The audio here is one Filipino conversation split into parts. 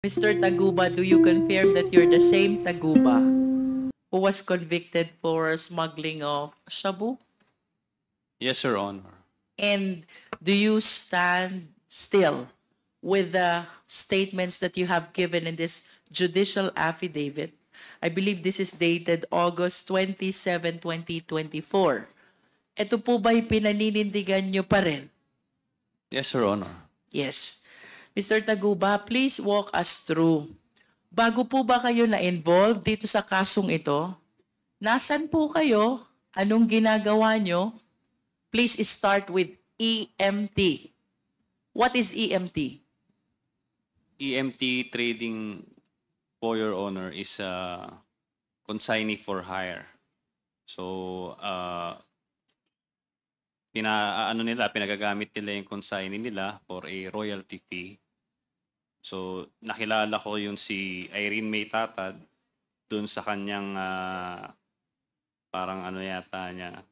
Mr. Taguba, do you confirm that you're the same Taguba who was convicted for smuggling of shabu? Yes, Your Honor. And do you stand still with the statements that you have given in this judicial affidavit? I believe this is dated August 27, 2024. Ito po ba'y pinaninindigan nyo pa rin? Yes, Your Honor. Yes. Mr. Taguba, please walk us through. Bago po ba kayo na-involve dito sa kasong ito? Nasaan po kayo? Anong ginagawa nyo? Please start with EMT. What is EMT? EMT Trading, for Your Honor, is a consignee for hire. So, pinagagamit nila yung consignee nila for a royalty fee. So, nakilala ko yung si Irene May Tatad dun sa kanyang parang ano yata niya.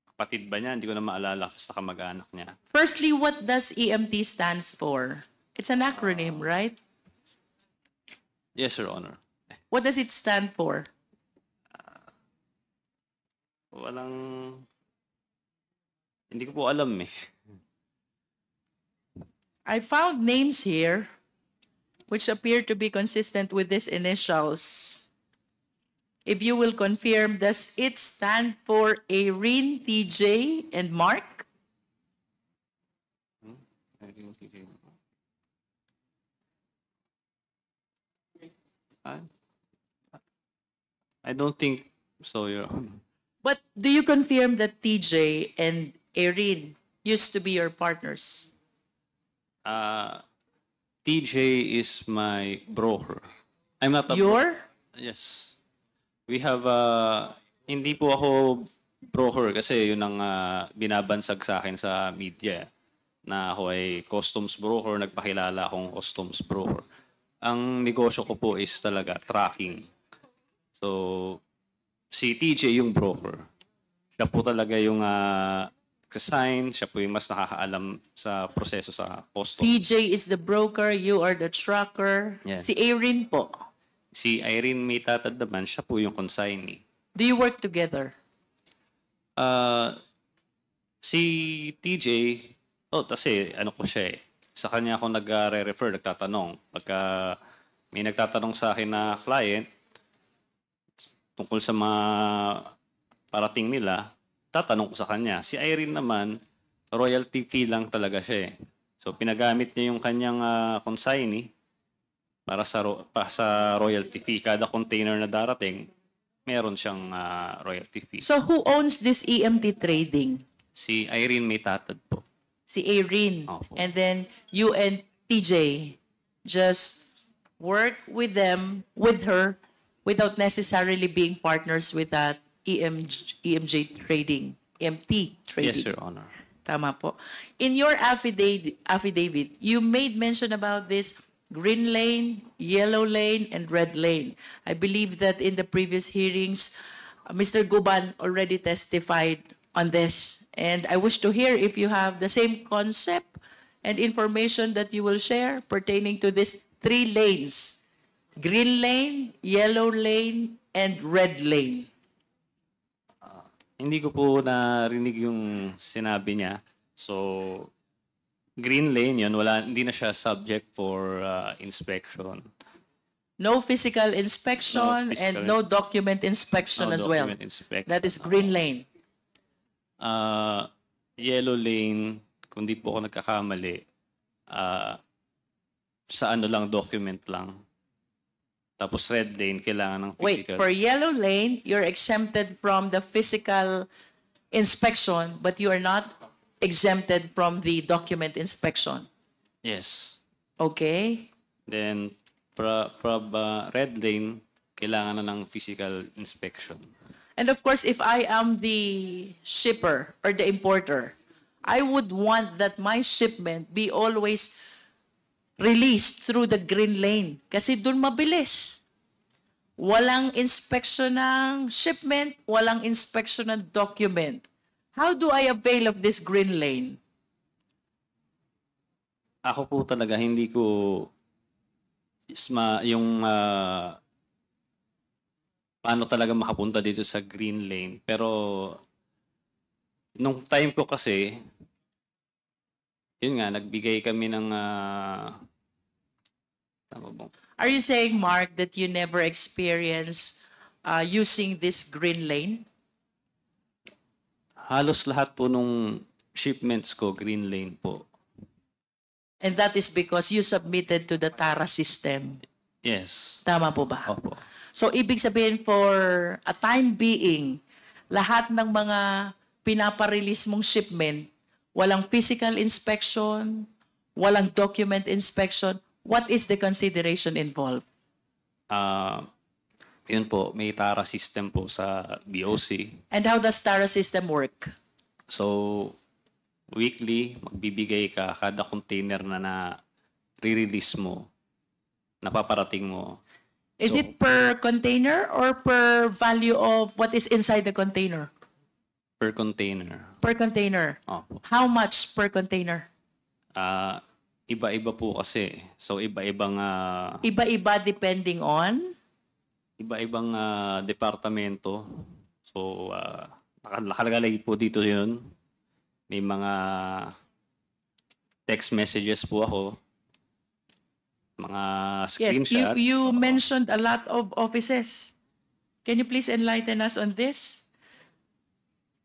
Kapatid ba niya? Hindi ko na maalala sa kamag-anak niya. Firstly, what does EMT stands for? It's an acronym, right? Yes, Your Honor. What does it stand for? Hindi ko po alam eh. I found names here which appear to be consistent with these initials. If you will confirm, does it stand for Irene, TJ, and Mark? I don't think so, Your Honor. But do you confirm that TJ and Irene used to be your partners? TJ is my broker. I'm not a Your? Yes. We have hindi po ako broker kasi yun ang binabansag sa akin sa media na ako ay customs broker, nagpakilala akong customs broker. Ang negosyo ko po is talaga tracking. So, si TJ yung broker. Siya po talaga yung sign, siya po yung mas nakakaalam sa proseso sa customs. TJ is the broker, you are the tracker. Yeah. Si Irene po. Si Irene May Tatad naman, siya po yung consignee. Do you work together? Si TJ, kasi ano ko siya eh. Sa kanya ako nagre-refer, nagtatanong. Pagka may nagtatanong sa akin na client tungkol sa mga parating nila, tatanong ko sa kanya. Si Irene naman, royalty fee lang talaga siya eh. So pinagamit niya yung kanyang consignee para sa royalty fee. Kada container na darating, meron siyang royalty fee. So who owns this EMT trading? Si Irene May Tatad po. Si Irene. Opo. And then you and TJ just work with her, without necessarily being partners with that EMJ trading, EMT trading. Yes, Your Honor. Tama po. In your affidavit, you made mention about this green lane, yellow lane, and red lane. I believe that in the previous hearings, Mr. Guban already testified on this. And I wish to hear if you have the same concept and information that you will share pertaining to these three lanes: green lane, yellow lane, and red lane. Hindi ko po narinig yung sinabi niya. So, green lane yun, hindi na siya subject for inspection. No physical inspection and no document inspection as well. That is green lane. Yellow lane, kung di po ako nagkakamali, sa document lang. Tapos red lane, kailangan ng Wait, physical. for yellow lane, you're exempted from the physical inspection, but you are not exempted from the document inspection. Yes. Okay? Then, red lane, kailangan na ng physical inspection. And of course, if I am the shipper or the importer, I would want that my shipment be always released through the green lane. Kasi dun mabilis. Walang inspection ng shipment, walang inspection ng document. How do I avail of this green lane? ako po talaga hindi ko yung paano talaga makapunta dito sa green lane. Pero nung time ko kasi, yun nga, nagbigay kami ng tama ba? Are you saying, Mark, that you never experienced using this green lane? Halos lahat po nung shipments ko, green lane po. And that is because you submitted to the TARA system. Yes. Tama po ba? Opo. So, ibig sabihin for a time being, lahat ng mga pinaparelease mong shipment, walang physical inspection, walang document inspection, what is the consideration involved? Yun po, may TARA system po sa BOC. And how does TARA system work? So, weekly, magbibigay ka kada container na re-release mo, napaparating mo. Is it per container or per value of what is inside the container? Per container. Per container. Opo. How much per container? Iba-iba po kasi. So, iba-ibang Iba-iba depending on? iba-ibang departamento. So, nakalagay po dito yun. May mga text messages po ako. Mga Yes, screenshots. you mentioned a lot of offices. Can you please enlighten us on this?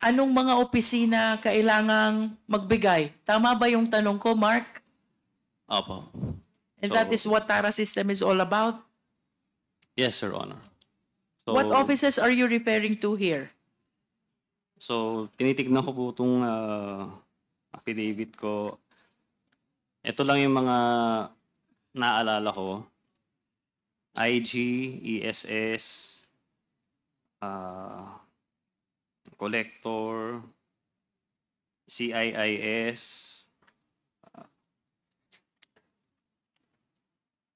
Anong mga opisina kailangang magbigay? Tama ba yung tanong ko, Mark? Opo. And that is what TARA system is all about? Yes, Your Honor. So, What offices are you referring to here? So, tinitignan ko po itong affidavit ko. Ito lang yung mga naalala ko. IG, ESS, Collector, CIIS.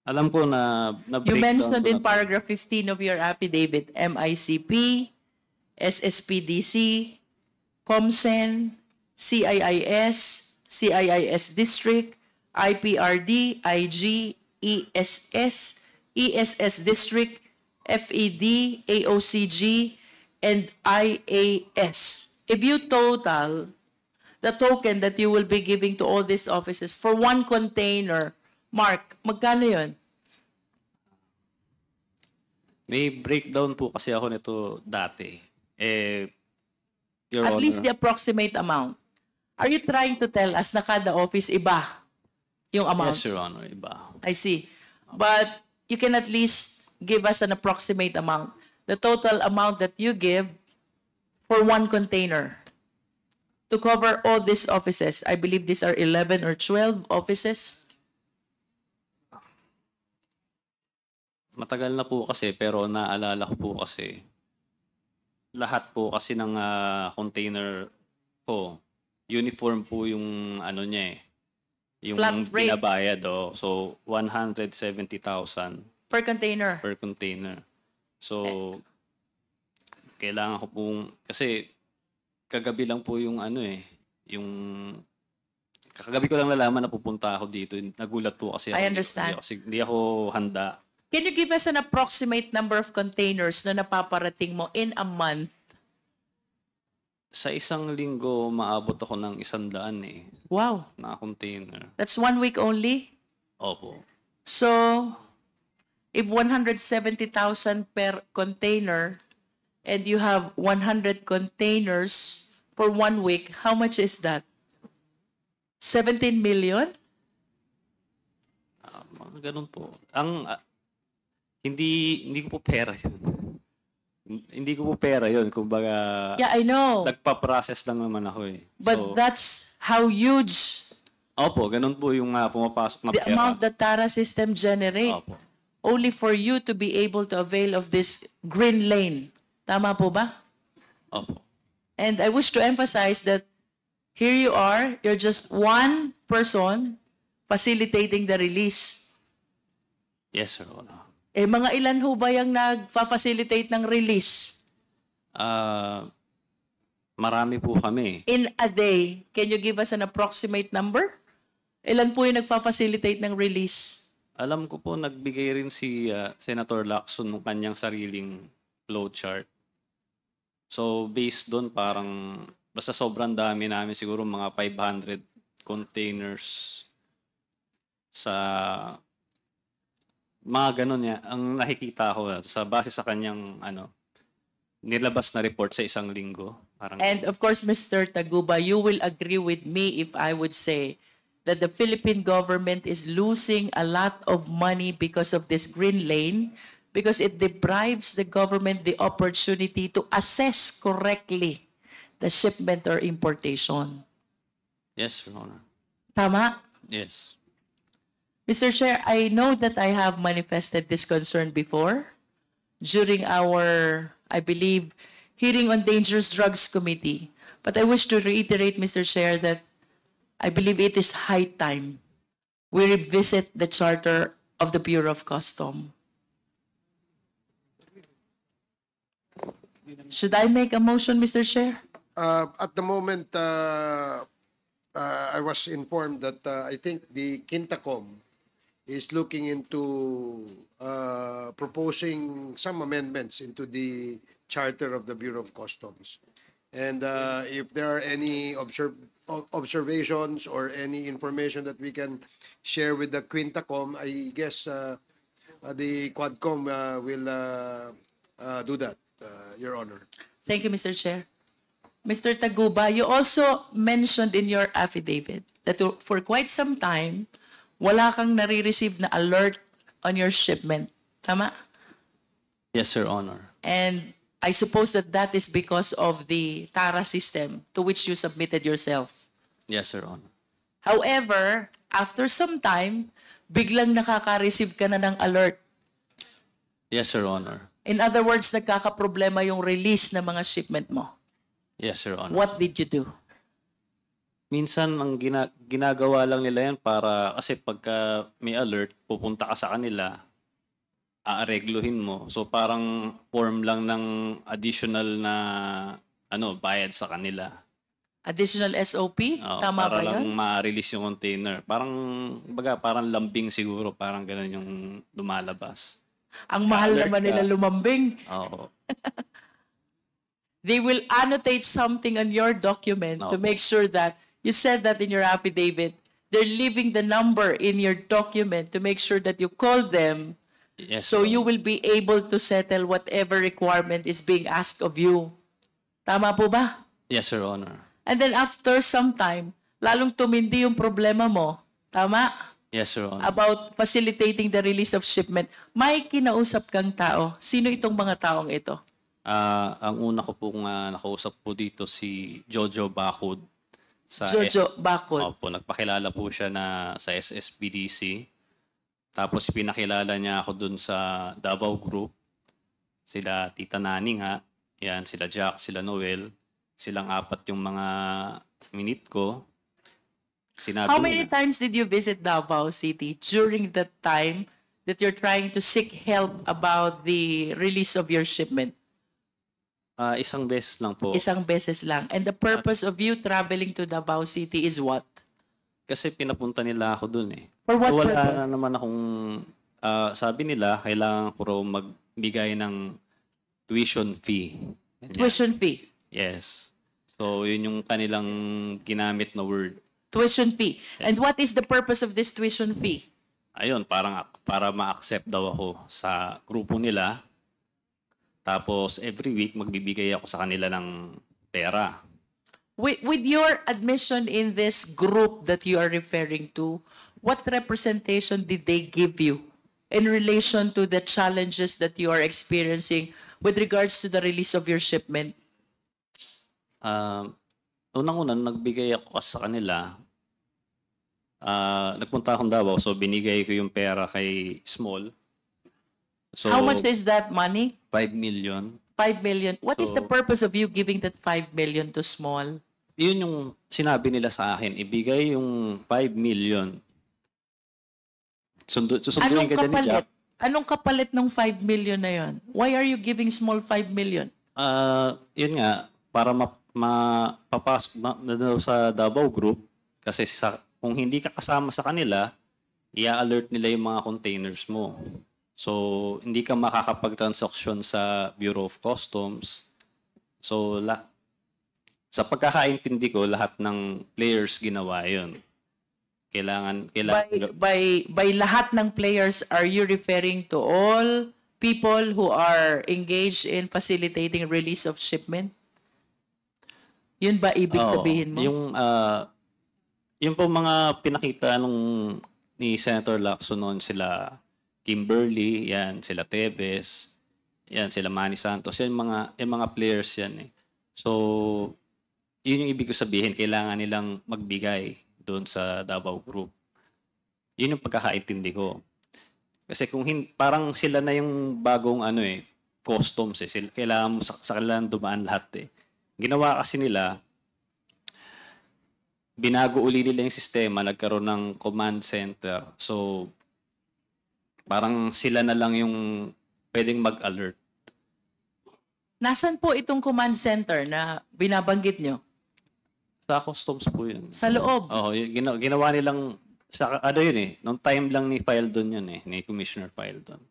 Alam ko na You mentioned in breakdown ko na to. paragraph 15 of your affidavit, MICP, SSPDC, COMSEN, CIIS, CIIS District, IPRD, IG, ESS, ESS District, FED, AOCG, and IAS. If you total the token that you will be giving to all these offices for one container, Mark, magkano yun? May breakdown po kasi ako nito dati. Your At Honor, least the approximate amount. Are you trying to tell us na kada office iba yung amount? yes, Your Honor, iba. I see. But you can at least give us an approximate amount. The total amount that you give for one container to cover all these offices. I believe these are 11 or 12 offices. Matagal na po kasi pero naalala ko po kasi lahat po kasi ng container ko, uniform po yung ano niya yung Flat rate. binabayad. So, 170,000 Per container. per container. So, kailangan ko pong, kasi kagabi lang po yung yung, kagabi ko lang nalaman na pupunta ako dito. Nagulat po kasi ako. I understand. Hindi ako handa. Can you give us an approximate number of containers na napaparating mo in a month? Sa isang linggo, maabot ako ng 100 Wow. na container. That's 1 week only? Opo. So, if 170,000 per container and you have 100 containers for 1 week, how much is that? 17 million? Mga ganun po. Hindi ko po pera yun. Hindi ko po pera yun. Kumbaga, Yeah, I know. nagpa-process lang naman ako But that's how huge Opo, ganun po yung pumapasok na the pera. amount that TARA system generate. Opo. Only for you to be able to avail of this green lane. Tama po ba? Opo. And I wish to emphasize that here you are, you're just one person facilitating the release. Yes, Sir Honor. Mga ilan ho ba yung nagfa-facilitate ng release? Marami po kami. In a day, can you give us an approximate number? Ilan po yung nagfa-facilitate ng release? Alam ko po, nagbigay rin si Senator Lacson ng kanyang sariling flowchart. So, based doon, parang, basta sobrang dami namin, siguro mga 500 containers sa mga ganun niya. Ang nakikita ko, sa base sa kanyang, nilabas na report sa isang linggo. Parang, And of course, Mr. Taguba, you will agree with me if I would say that the Philippine government is losing a lot of money because of this green lane, because it deprives the government the opportunity to assess correctly the shipment or importation. yes, Your Honor. Tama? Yes. Mr. Chair, I know that I have manifested this concern before during our, I believe, hearing on Dangerous Drugs Committee. But I wish to reiterate, Mr. Chair, that I believe it is high time we revisit the charter of the Bureau of Customs. Should I make a motion, Mr. Chair? At the moment, I was informed that I think the Quintacom is looking into proposing some amendments into the charter of the Bureau of Customs. And if there are any observations or any information that we can share with the Quintacom, I guess the Quadcom will do that, Your Honor. Thank you, Mr. Chair. Mr. Taguba, you also mentioned in your affidavit that for quite some time, wala kang nare-receive na alert on your shipment. Tama? Yes, Your Honor. And I suppose that that is because of the TARA system to which you submitted yourself. Yes, Your Honor. However, after some time, biglang nakaka-receive ka na ng alert. Yes, Your Honor. In other words, nagkakaproblema yung release ng mga shipment mo. Yes, Your Honor. What did you do? Minsan, ang ginagawa lang nila yan para, kasi pagka may alert, pupunta ka sa kanila, aaregluhin mo. So parang form lang ng additional na bayad sa kanila. Additional SOP? Oo, Tama ba para lang yun? ma-release yung container. Parang lambing siguro, parang ganun yung lumalabas. Ang mahal Alert naman ka. nila lumambing. Oo. They will annotate something on your document to Opo. make sure that, you said that in your affidavit, they're leaving the number in your document to make sure that you call them Yes, so Your you Honor. will be able to settle whatever requirement is being asked of you. Tama po ba? Yes, Your Honor. And then after some time, lalong tumindi yung problema mo. Tama? Yes, Your Honor. About facilitating the release of shipment. May kinausap kang tao. Sino itong mga taong ito? Ang una ko pong nakausap po dito si Jojo Bacud. Jojo Bacud. Opo, nagpakilala po siya na sa SSBDC. Tapos pinakilala niya ako dun sa Davao Group. Sila Tita Naning yan, sila Jack, sila Noel. Silang apat yung mga minute ko. Sinabi How many niya, times did you visit Davao City during that time that you're trying to seek help about the release of your shipment? isang beses lang po. Isang beses lang. And the purpose of you traveling to Davao City is what? Kasi pinapunta nila ako dun eh. For what Wala purpose? na naman akong, sabi nila, kailangan ko raw magbigay ng tuition fee. Ganyan. Tuition fee. Yes. So, yun yung kanilang ginamit na word. Tuition fee. And what is the purpose of this tuition fee? Ayun, para ma-accept daw ako sa grupo nila. Tapos, every week, magbibigay ako sa kanila ng pera. With your admission in this group that you are referring to, what representation did they give you in relation to the challenges that you are experiencing with regards to the release of your shipment? Unang-una, nagbigay ako sa kanila. Nagpunta akong Davao, so binigay ko yung pera kay Small. So, How much is that money? 5 million. 5 million. What is the So- purpose of you giving that 5 million to Small? Yun yung sinabi nila sa akin, ibigay yung 5 million. Susunduin Anong ka dyan ni Jack. kapalit? Anong kapalit ng 5 million na yon? Why are you giving Small 5 million? Yun nga, para mapapasok na daw sa Davao Group, kasi kung hindi ka kasama sa kanila, i-alert nila yung mga containers mo. So, hindi ka makakapag-transaction sa Bureau of Customs. So, sa pagkakaintindi ko, lahat ng players ginawa yun. Kailangan By lahat ng players, are you referring to all people who are engaged in facilitating release of shipment? Yun ba ibig sabihin mo? Yung po mga pinakita ni Senator Lacson noon, sila Kimberly, yan, sila Tevez, yan, sila Manny Santos, yung mga players yan eh. So, yun yung ibig ko sabihin, kailangan nilang magbigay doon sa Davao Group. Yun yung pagkakaintindi ko. Kasi kung parang sila na yung bagong customs eh. Kailangan mo sa kailangan dumaan lahat eh. Ginawa kasi nila, binago uli nila yung sistema, nagkaroon ng command center. So, parang sila na lang yung pwedeng mag-alert. Nasaan po itong command center na binabanggit nyo? Sa customs po yun. Sa loob? Oo, ginawa nilang, yun eh, nung time lang ni Faeldon yun eh, ni Commissioner Faeldon.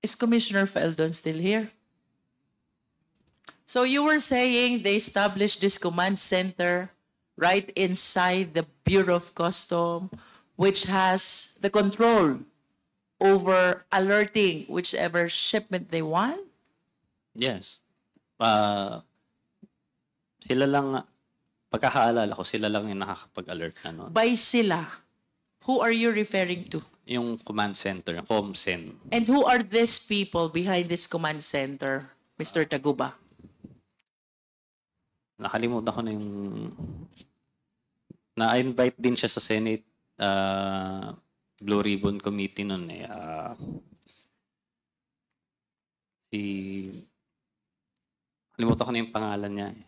Is Commissioner Faeldon still here? So you were saying they established this command center right inside the Bureau of Customs, which has the control over alerting whichever shipment they want? Yes. Sila lang, pagkakaalala ko, sila lang yung nakakapag-alert na nun. By sila, who are you referring to? Yung command center, yung ComCen. And who are these people behind this command center, Mr. Taguba? Nakalimutan ko na yung... Na-invite din siya sa Senate Blue Ribbon Committee nun eh. Nakalimutan ko na yung pangalan niya eh.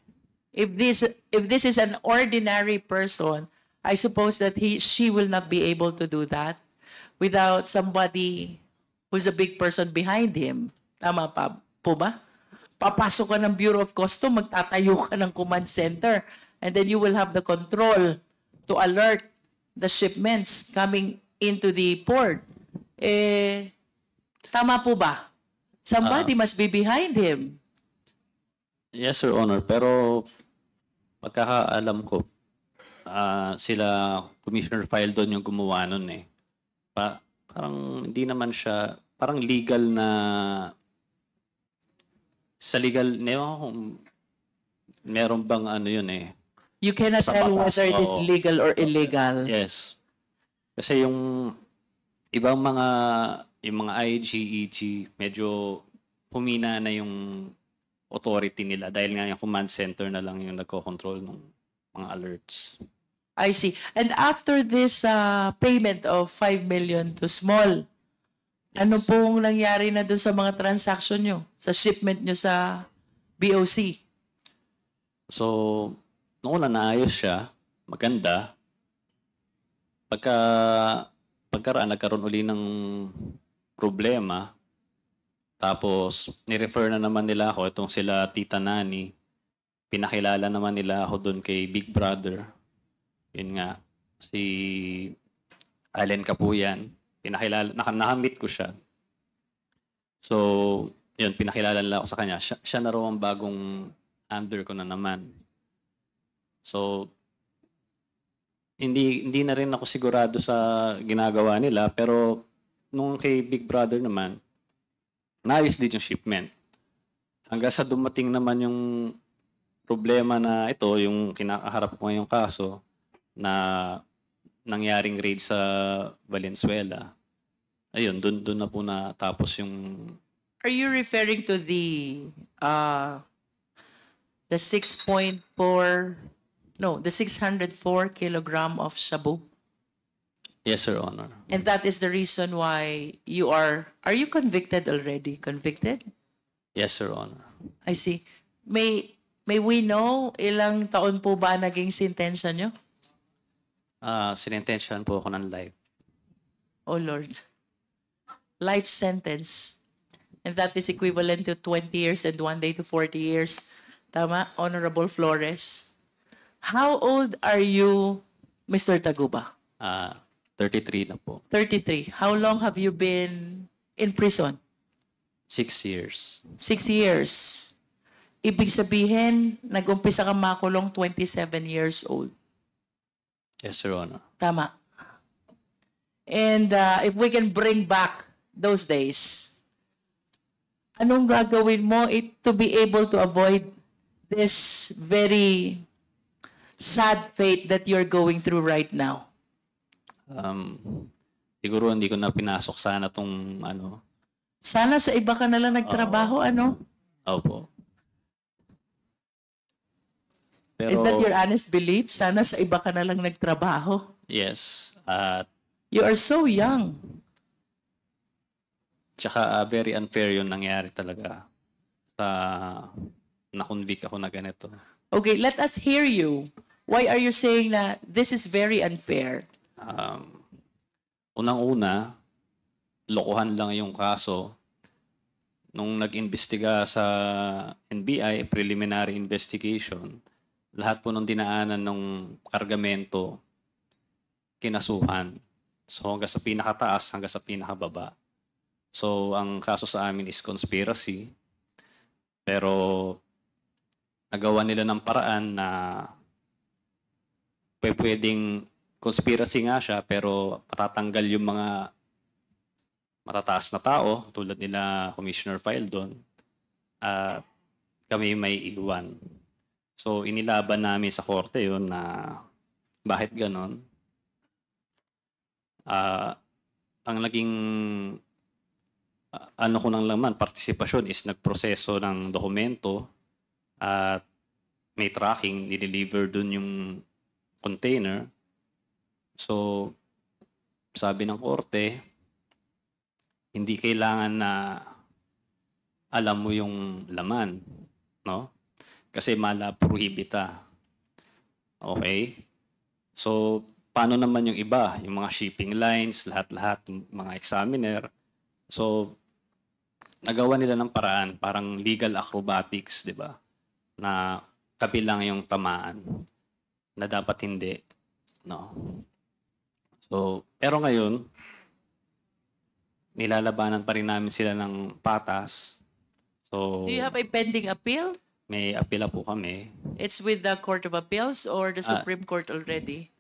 If this is an ordinary person, I suppose that she will not be able to do that without somebody who's a big person behind him. Tama pa po ba? Papasok ka ng Bureau of Customs, magtatayo ka ng command center, and then you will have the control to alert the shipments coming into the port. Tama po ba? Somebody must be behind him. Yes, Your Honor. Pero pagkakaalam ko, sila Commissioner Faeldon yung gumawa nun eh. Parang hindi naman siya, parang legal na, sa legal, meron bang yun eh. You cannot tell whether it is legal or illegal. Yes. Kasi yung ibang mga IG, EG, medyo humina na yung authority nila dahil nga yung command center na lang yung nagko-control ng mga alerts. I see. And after this payment of 5 million to Small, ano pong nangyari na doon sa mga transaction nyo? Sa shipment nyo sa BOC? So, noong una naayos siya, maganda. Pagkaraan, nagkaroon uli ng problema. Tapos, ni-refer na naman nila ako, itong sila Tita Nani. Pinakilala naman nila ako doon kay Big Brother. Yun nga, si Allen Kapuyan. Pinakilala, nakamit ko siya. So, yun, pinakilala nila ako sa kanya. Siya na raw ang bagong under ko na naman. So, hindi na rin ako sigurado sa ginagawa nila, pero nung kay Big Brother naman, naayos din yung shipment. Hanggang sa dumating naman yung problema na ito, yung kinakaharap ko ngayong kaso, na nangyaring raid sa Valenzuela. Ayun, doon na po natapos yung... Are you referring to the 604 kilogram of shabu? Yes, Your Honor. And that is the reason why you are you convicted already? Convicted? Yes, Your Honor. I see. May we know ilang taon po ba naging sentensya nyo? Sinintensyahan po ako ng life. Oh Lord. Life sentence. And that is equivalent to 20 years and 1 day to 40 years. Tama, Honorable Flores? How old are you, Mr. Taguba? 33 na po. 33. How long have you been in prison? 6 years. 6 years. Ibig sabihin, nag-umpisa ka makulong 27 years old. Yes, Your Honor. Tama. And if we can bring back those days, anong gagawin mo to be able to avoid this very sad fate that you're going through right now? Siguro hindi ko na pinasok sana tong ano. Sana sa iba ka na lang nagtrabaho, ano? Opo. Pero, Is that your honest belief? Sana sa iba ka na lang nagtrabaho. yes. You are so young. Tsaka very unfair yung nangyari talaga sa na-convict ako na ganito. Okay, let us hear you. Why are you saying that this is very unfair? Unang-una, lokohan lang yung kaso. Nung nag-imbestiga sa NBI, preliminary investigation, lahat po ng dinaanan ng kargamento, kinasuhan. So hanggang sa pinakataas, hanggang sa pinakababa. So ang kaso sa amin is conspiracy. Pero nagawa nila ng paraan na pwedeng conspiracy nga siya pero matatanggal yung mga matataas na tao tulad nila Commissioner Faildon at kami may iwan. So inilaban namin sa korte yun na bakit ganon. Ang naging ano ko nang laman, partisipasyon is nagproseso ng dokumento at may tracking, nideliver dun yung container. So, sabi ng korte, hindi kailangan na alam mo yung laman, no? Kasi mala prohibita. Okay? So, paano naman yung iba? Yung mga shipping lines, lahat-lahat, mga examiner. So, nagawa nila ng paraan, parang legal acrobatics, di ba? Na kabilang yung tamaan na dapat hindi. No? So, pero ngayon, nilalabanan pa rin namin sila ng patas. So, Do you have a pending appeal? may apela po kami. It's with the Court of Appeals or the Supreme Court already?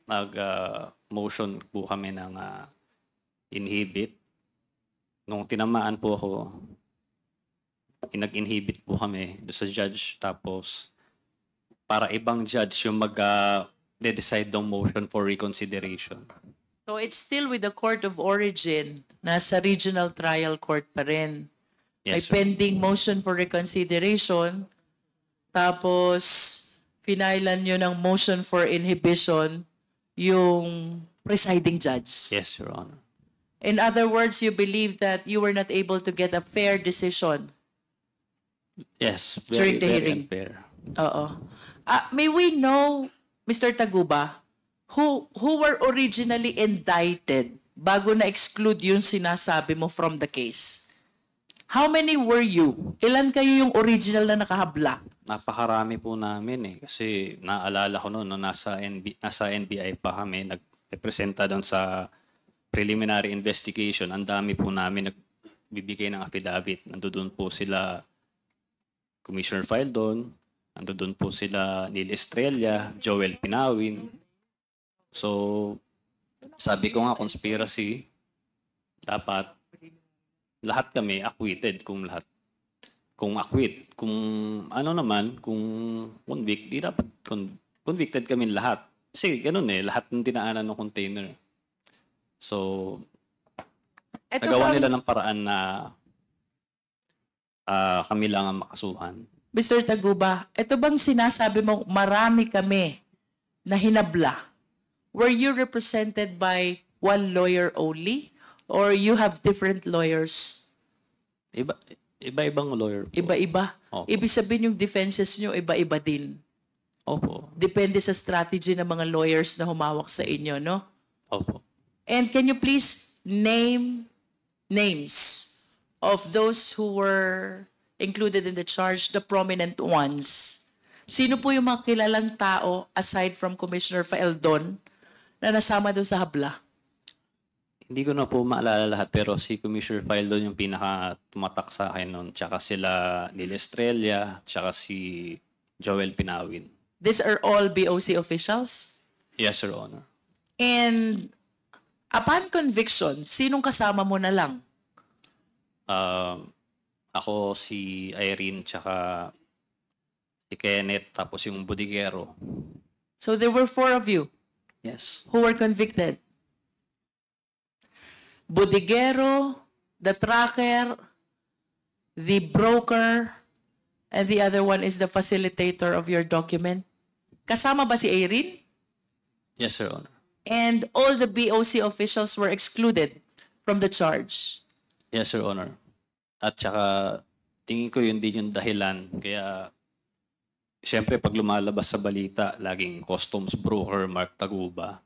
Motion po kami ng inhibit. Nung tinamaan po ako, nag-inhibit po kami do sa judge. Tapos, para ibang judge yung mag-decide ng motion for reconsideration. So it's still with the Court of Origin. Nasa Regional Trial Court pa rin. May Yes, sir. pending motion for reconsideration. Tapos, finailan nyo ng motion for inhibition yung presiding judge. Yes, Your Honor. In other words, you believe that you were not able to get a fair decision. Yes, During very, the very hearing. unfair. Oo. May we know, Mr. Taguba, who were originally indicted bago na-exclude yung sinasabi mo from the case? How many were you? Ilan kayo yung original na nakahabla? Napakarami po namin eh. Kasi naalala ko noon, no, nasa NBI pa kami, nag-representa doon sa preliminary investigation. Ang dami po namin nagbibigay ng affidavit. Nandoon po sila Commissioner Faildon, nandoon po sila Neil Estrella, Joel Pinawin. So, sabi ko nga, conspiracy, dapat lahat kami acquitted kung acquit. Kung ano naman, kung convict, di dapat convicted kami lahat. Kasi ganun eh, lahat ng dinaanan ng container. So, nagawa nila ng paraan na kami lang ang makasuhan. Mr. Taguba, ito bang sinasabi mo marami kami na hinabla? Were you represented by one lawyer only? Or you have different lawyers? Iba-ibang lawyer po. Iba-iba. Opo. Ibig sabihin yung defenses nyo, iba-iba din. Opo. Depende sa strategy ng mga lawyers na humawak sa inyo, no? Opo. And can you please name names of those who were included in the charge, the prominent ones? Sino po yung mga kilalang tao aside from Commissioner Faeldon na nasama doon sa habla? Hindi ko na po maalala lahat, pero si Commissioner File doon yung pinaka tumatak sa akin noon. Tsaka sila Lil Estrella, tsaka si Joel Pinawin. These are all BOC officials? Yes, Your Honor. And upon conviction, sinong kasama mo na lang? Ako, si Irene, tsaka si Kenneth, tapos yung Budigero. So there were 4 of you Yes. who were convicted. Budigero, the tracker, the broker, and the other one is the facilitator of your document. Kasama ba si Irene? Yes, Your Honor. And all the BOC officials were excluded from the charge. Yes, Your Honor. At saka, tingin ko yun din yung dahilan. Kaya, siyempre, pag lumalabas sa balita, laging customs broker Mark Taguba.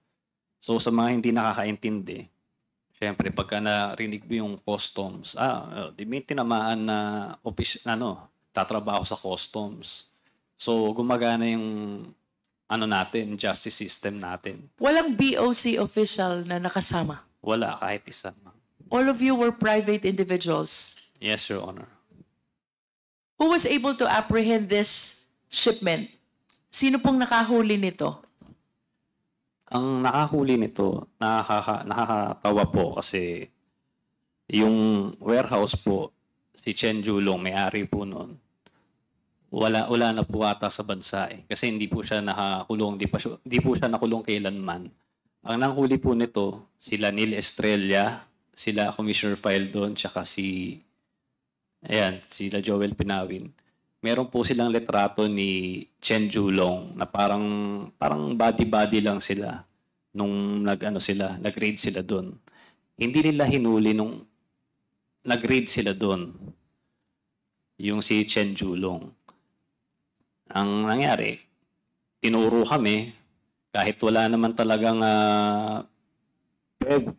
So, sa mga hindi nakakaintindi, siyempre, pagka narinig mo yung customs, di may tinamaan na tatrabaho sa customs. So, gumagana yung natin, justice system natin. Walang BOC official na nakasama. Wala, kahit isa. All of you were private individuals. Yes, Your Honor. Who was able to apprehend this shipment? Sino pong nakahuli nito? Ang nakahuli nito, nakakatawa po kasi yung warehouse po, si Chen Julong, may-ari po noon, wala na po ata sa bansa eh. Kasi hindi po siya nakakulong, hindi po siya nakulong kailanman. Ang nanghuli po nito, sila Neil Estrella, sila Commissioner File doon, tsaka sila Joel Pinawin. Meron po silang litrato ni Chen Julong na parang body-body lang sila nung nag-raid sila doon. Hindi nila hinuli nung nag-raid sila doon. Yung si Chen Julong. Ang nangyari, tinuro kami kahit wala naman talagang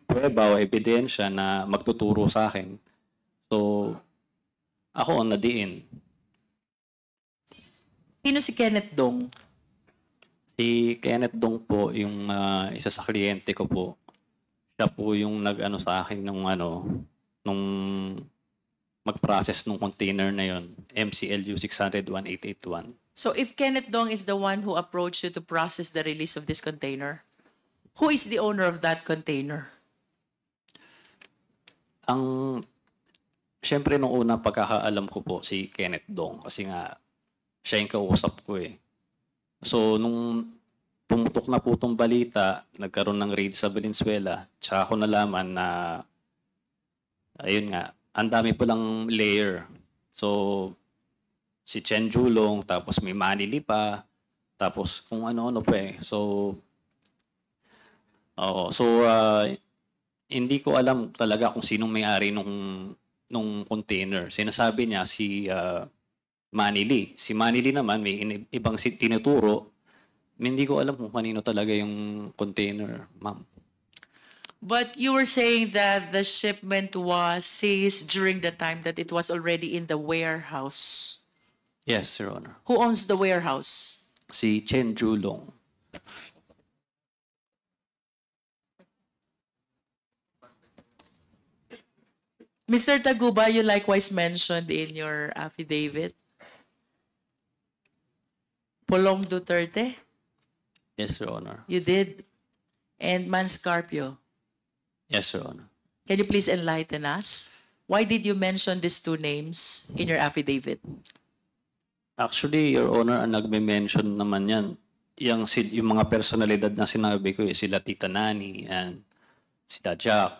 pweba o ebidensya na magtuturo sa akin. So, ako ang nadiin. Sino si Kenneth Dong? Si Kenneth Dong po, yung isa sa kliyente ko po. Siya po yung nag-ano sa akin nung mag-process ng container na yon, MCLU 600-1881. So if Kenneth Dong is the one who approached you to process the release of this container, who is the owner of that container? Siyempre nung una pagkakaalam ko po si Kenneth Dong kasi nga siya yung kausap ko eh. So nung pumutok na po itong balita, nagkaroon ng raid sa Valenzuela, tsaka ako nalaman na ayun nga, ang dami palang layer. So si Chen Julong, tapos may Manili pa, tapos kung ano-ano pa eh. So hindi ko alam talaga kung sinong may-ari nung container. Sinasabi niya si Manili. Si Manili naman may ibang tinuturo. Hindi ko alam kung kanino talaga yung container, ma'am. But you were saying that the shipment was seized during the time that it was already in the warehouse. Yes, Your Honor. Who owns the warehouse? Si Chen Julong. Mr. Taguba, you likewise mentioned in your affidavit Polong Duterte. Yes, Your Honor. You did. And Manscarpio. Yes, Your Honor. Can you please enlighten us? Why did you mention these 2 names in your affidavit? Actually, Your Honor, ang nagme-mention naman yan, yung mga personalidad na sinabi ko, sila Tita Nani and sila Jack,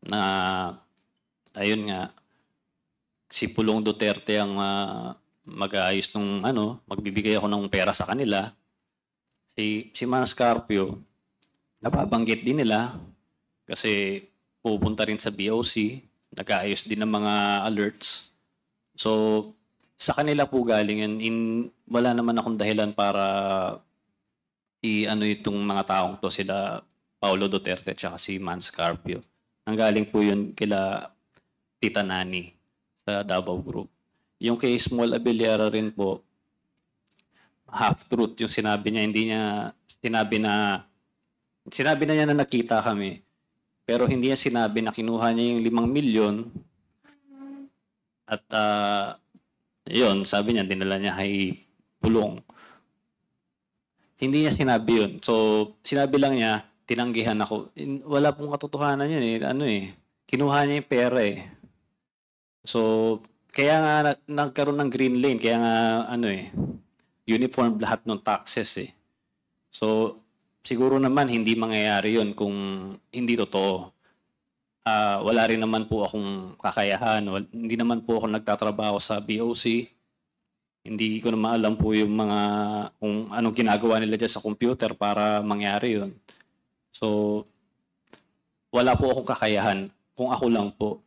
na ayun nga, si Pulong Duterte ang mag-aayos nung magbibigay ako ng pera sa kanila. Si Manscarpio, nababanggit din nila kasi pupunta rin sa BOC, nag-aayos din ng mga alerts. So, sa kanila po galing yun. Wala naman akong dahilan para itong mga taong to, sila Paulo Duterte at si Manscarpio. Nanggaling po yun kila Tita Nani sa Davao Group. Yung kay Small Abellera rin po, half-truth yung sinabi niya. Hindi niya sinabi na Sinabi na niya na nakita kami. Pero hindi niya sinabi na kinuha niya yung 5 milyon. At yun, sabi niya, dinala niya kay Pulong. Hindi niya sinabi yun. So, sinabi lang niya, tinanggihan ako. Wala pong katotohanan yun eh. Ano eh, kinuha niya yung pera eh. So, kaya nga nagkaroon ng green lane. Kaya nga, ano eh, uniform lahat ng taxes eh. So, siguro naman hindi mangyayari yun kung hindi totoo. Wala rin naman po akong kakayahan. Hindi naman po ako nagtatrabaho sa BOC. Hindi ko naman alam po yung mga kung anong ginagawa nila dyan sa computer para mangyari yun. So, wala po akong kakayahan kung ako lang po.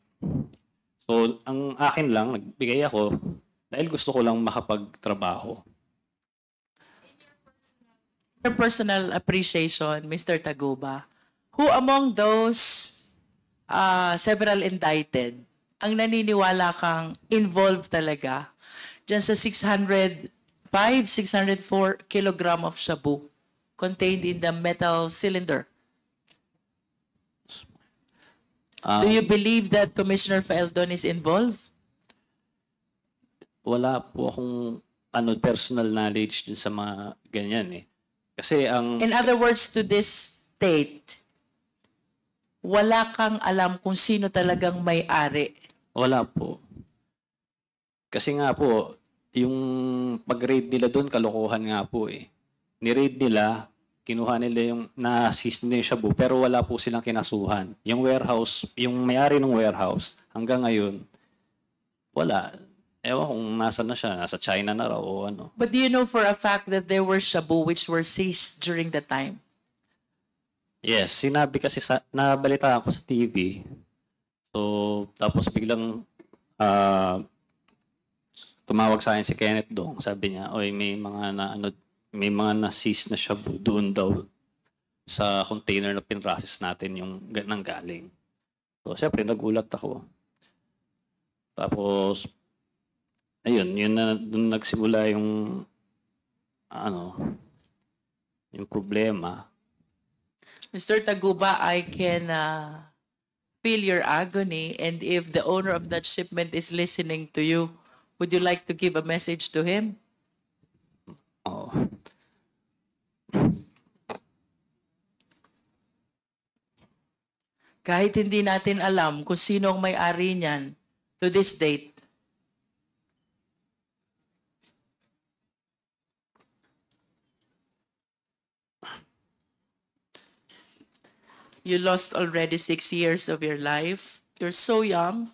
So, ang akin lang, nagbigay ako dahil gusto ko lang makapagtrabaho. Your personal appreciation, Mr. Taguba, who among those several indicted ang naniniwala kang involved talaga dyan sa 604 kilogram of shabu contained in the metal cylinder? Do you believe that Commissioner Faeldon is involved? Wala po akong personal knowledge dun sa mga ganyan eh. Kasi ang... In other words, to this state, wala kang alam kung sino talagang may-ari. Wala po. Kasi nga po, yung pag-raid nila doon, kalokohan nga po eh. Ni-raid nila, kinuha nila yung na-assist nila yung shabu, pero wala po silang kinasuhan. Yung warehouse, yung may-ari ng warehouse, hanggang ngayon, wala. Ewan kung nasa na siya, nasa China na raw o ano. But do you know for a fact that there were shabu which were seized during the time? Yes, sinabi kasi nabalitaan ko sa TV. So, tapos biglang tumawag sa akin si Kenneth Dong. Sabi niya, oy, may mga na-seize na shabu doon daw sa container na pinrocess natin yung nanggaling. So, syempre, nagulat ako. Tapos, ayun, yun na doon nagsimula yung yung problema. Mr. Taguba, I can feel your agony, and if the owner of that shipment is listening to you, would you like to give a message to him? Oh. Kahit hindi natin alam kung sino ang may-ari niyan to this date, you lost already 6 years of your life. You're so young.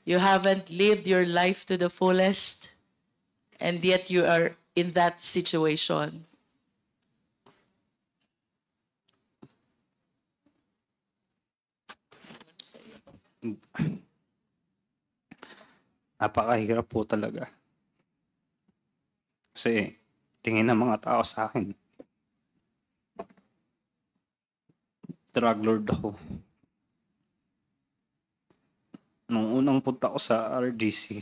You haven't lived your life to the fullest, and yet you are in that situation. Napakahirap po talaga. Kasi tingin ng mga tao sa akin, drug lord ako. Nung unang punta ko sa RDC,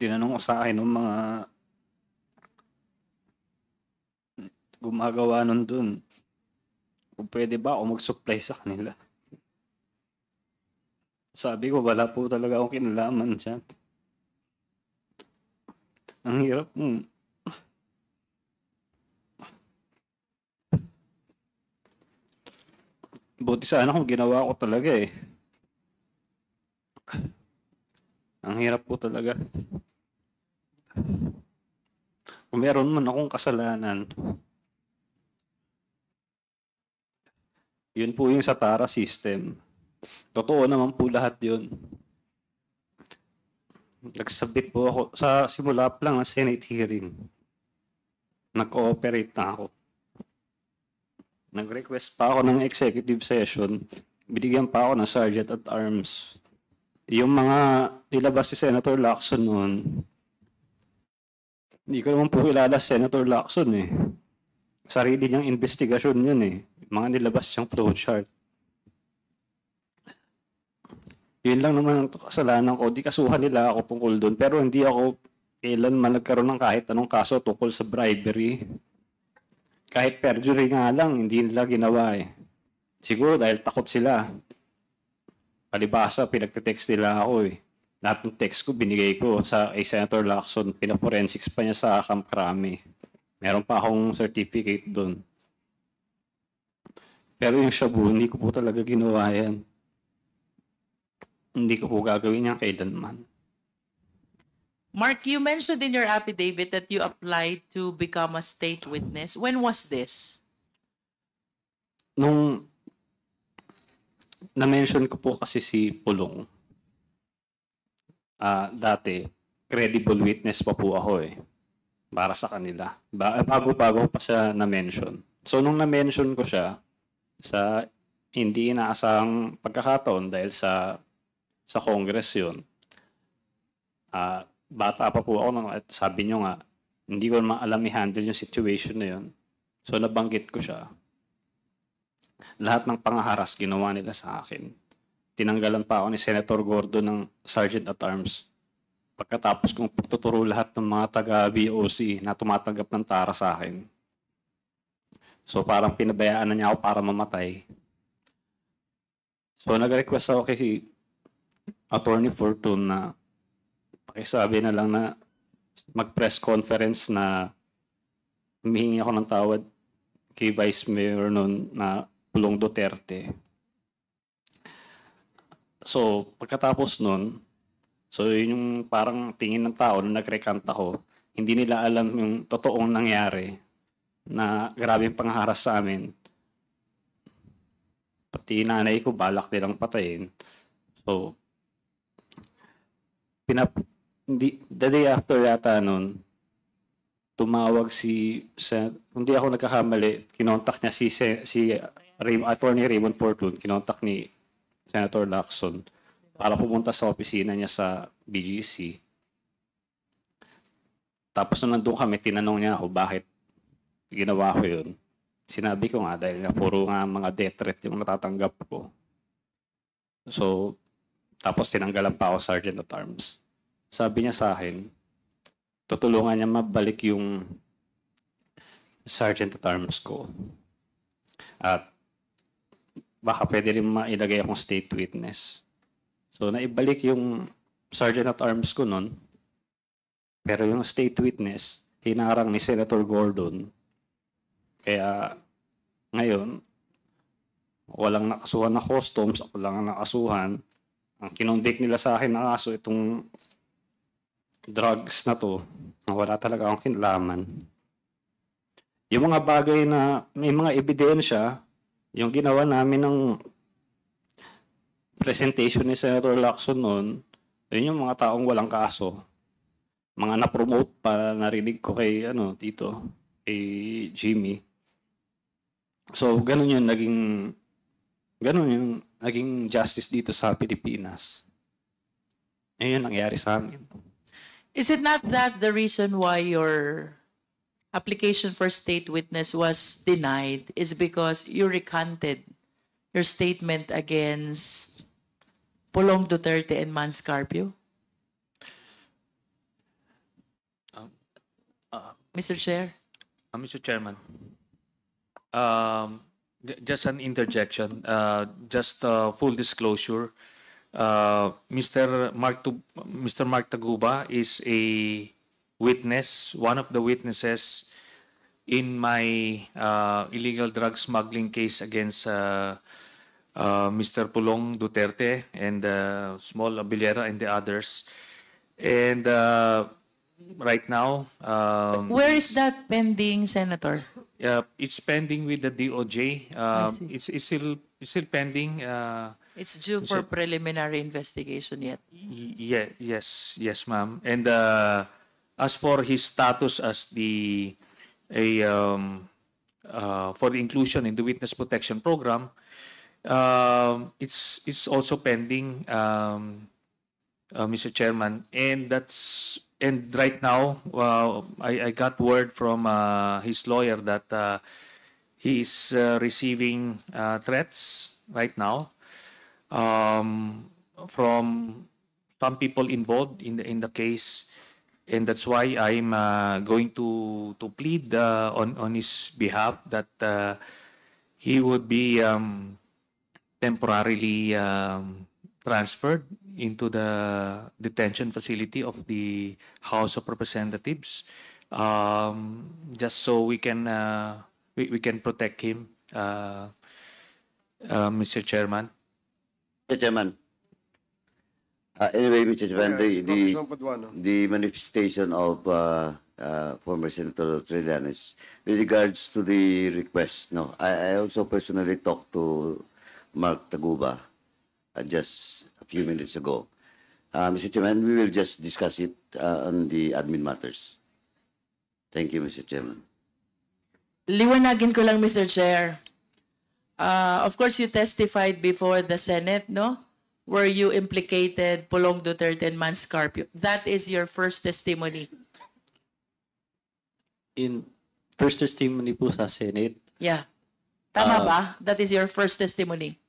tinanong ko sa akin ng mga gumagawa nun dun kung pwede ba ako mag-supply sa kanila. Sabi ko, wala po talaga akong kinalaman dyan. Ang hirap mo. Buti sana kung ginawa ko talaga eh. Ang hirap po talaga. Kung meron man akong kasalanan, yun po yung sa TARA system. Totoo naman po lahat yun. Nagsabit po ako sa simula pa lang ng Senate hearing. Nag-cooperate na ako. Nag-request pa ako ng executive session. Binigyan pa ako ng Sergeant at Arms. Yung mga nilabas si Senator Lacson noon, hindi ko naman po kilala si Senator Lacson eh. Sarili niyang investigasyon yun eh. Mga nilabas siyang flowchart. Yun lang naman ang kasalanan ko. Di kasuhan nila ako tungkol doon. Pero hindi ako kailan man nagkaroon ng kahit anong kaso tungkol sa bribery. Kahit perjury nga lang, hindi nila ginawa eh. Siguro dahil takot sila. Palibasa, pinagte-text nila ako eh. Lahat ng text ko, binigay ko sa Senator Lacson. Pina-forensics pa niya sa Camp Crame. Meron pa akong certificate doon. Pero yung shabu, hindi ko po talaga ginawa yan. Hindi ko po gagawin yan kailanman. Mark, you mentioned in your affidavit that you applied to become a state witness. When was this? Nung na-mention ko po kasi si Pulong, dati, credible witness pa po ako eh, para sa kanila. Bago-bago pa siya na-mention. So, nung na-mention ko siya, sa hindi inaasahang pagkakataon dahil sa Congress yun, bata pa po ako at sabi nyo nga, hindi ko naman alam i-handle yung situation na yun. So nabanggit ko siya. Lahat ng pangaharas ginawa nila sa akin. Tinanggalan pa ako ni Senator Gordo ng Sergeant at Arms. Pagkatapos kong pagtuturo lahat ng mga taga-BOC na tumatanggap ng tara sa akin. So parang pinabayaan na niya ako para mamatay. So nag-request ako kay Attorney Fortune na pakisabi na lang na mag-press conference na humihingi ako ng tawad kay Vice Mayor noon na Pulong Duterte. So, pagkatapos noon, so yun yung parang tingin ng tao na nag-recant ako, hindi nila alam yung totoong nangyari na grabing pangharas sa amin. Pati nanay ko, balak nilang patayin. So, the day after yata nun, tumawag hindi ako nagkakamali, kinontak niya si Attorney Raymond Fortune, kinontak ni Senator Lacson para pumunta sa opisina niya sa BGC. Tapos nung nandun kami, tinanong niya ako bakit ginawa ko yun. Sinabi ko nga dahil nga puro nga mga death threat yung natatanggap ko. So, tapos tinanggalan pa ako Sergeant at Arms. Sabi niya sa akin, tutulungan niya mabalik yung Sergeant at Arms ko. At baka pwede rin mailagay akong state witness. So, naibalik yung Sergeant at Arms ko nun. Pero yung state witness, hinarang ni Senator Gordon. Kaya, ngayon, walang nakasuhan na customs, ako lang ang nakasuhan. Ang kinonvict nila sa akin na kaso itong drugs na to, wala talaga akong kinalaman. Yung mga bagay na may mga ebidensya, yung ginawa namin ng presentation ni Senator Lacson noon, yun yung mga taong walang kaso. Mga na-promote pa, narinig ko kay, dito, kay Jimmy. So, ganun yung naging justice dito sa Pilipinas. Ayun nangyari sa amin. Is it not that the reason why your application for state witness was denied is because you recanted your statement against Pulong Duterte and Mans Carpio? Mr. Chair? Mr. Chairman, just an interjection, just full disclosure. Mr. Mark Taguba is a witness, one of the witnesses in my illegal drug smuggling case against Mr. Pulong Duterte and Small Abiliera and the others. And right now, Where is that pending, Senator? it's pending with the DOJ. It's still pending. It's due for preliminary investigation yet. Yes, ma'am. And as for his status as for the inclusion in the witness protection program, it's also pending, Mr. Chairman, and right now, I got word from his lawyer that he is receiving threats right now from some people involved in the case, and that's why I'm going to plead on his behalf that he would be temporarily transferred into the detention facility of the House of Representatives, just so we can protect him, Mr. Chairman. Mr. Chairman. Anyway, Mr. Chairman, Congressman Paduano. the manifestation of former Senator Trillanes with regards to the request. No, I also personally talked to Mark Taguba just a few minutes ago. Mr. Chairman, we will just discuss it on the admin matters. Thank you, Mr. Chairman. Liwanagin ko lang, Mr. Chair. Of course, you testified before the Senate, no? Where you implicated Pulong Duterte and Mans Carpio. That is your first testimony. In first testimony po sa Senate, Yeah. Tama ba? That is your first testimony.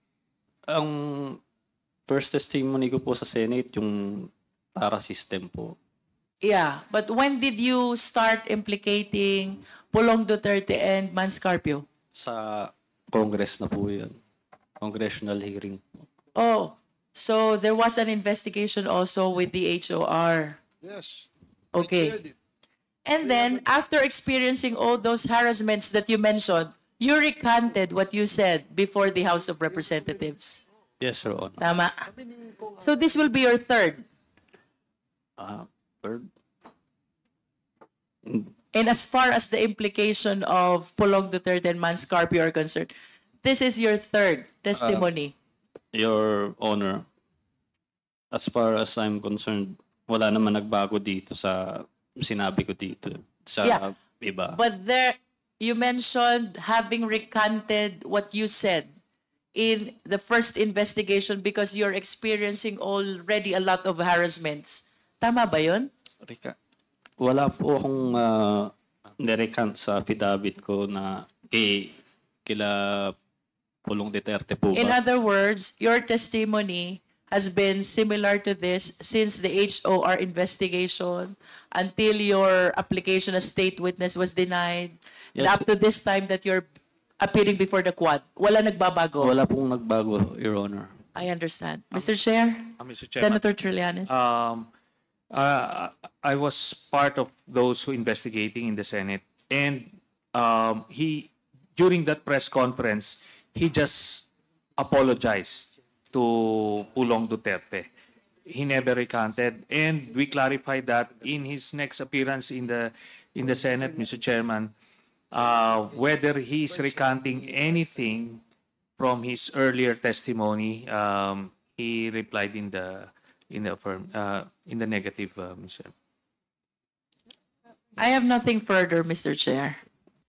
ang first testimony ko po sa Senate, yung Tara system po. Yeah. But when did you start implicating Pulong Duterte and Mans Carpio? Sa Congress na po yun. Congressional hearing po. Oh, so there was an investigation also with the HOR. Yes. Okay. Cleared it. And then, after experiencing all those harassments that you mentioned, you recanted what you said before the House of Representatives. Yes, Your Honor. Tama. So this will be your third. Third, And as far as the implication of Pulong Duterte and Mans Carpio are concerned, this is your third testimony. Your Honor, as far as I'm concerned, wala naman nagbago dito sa sinabi ko dito. Sa Yeah. iba. But there, you mentioned having recanted what you said in the first investigation because you're experiencing already a lot of harassments. Tama ba yun? Rika, wala po akong nirecant sa affidavit ko na kila Pulong Duterte po In ba? other words, your testimony has been similar to this since the HOR investigation until your application as state witness was denied and Yes. up to this time that you're appearing before the Quad. Wala nagbabago. Wala pong nagbago, Your Honor. I understand. Mr. Chair, Mr. Chairman. Senator Trillanes. I was part of those who investigating in the Senate, and he during that press conference he just apologized to Pulong Duterte. He never recanted, and we clarified that in his next appearance in the Senate, Mr. Chairman, whether he is recanting anything from his earlier testimony. He replied in the negative, Mr. I have nothing further, Mr. Chair.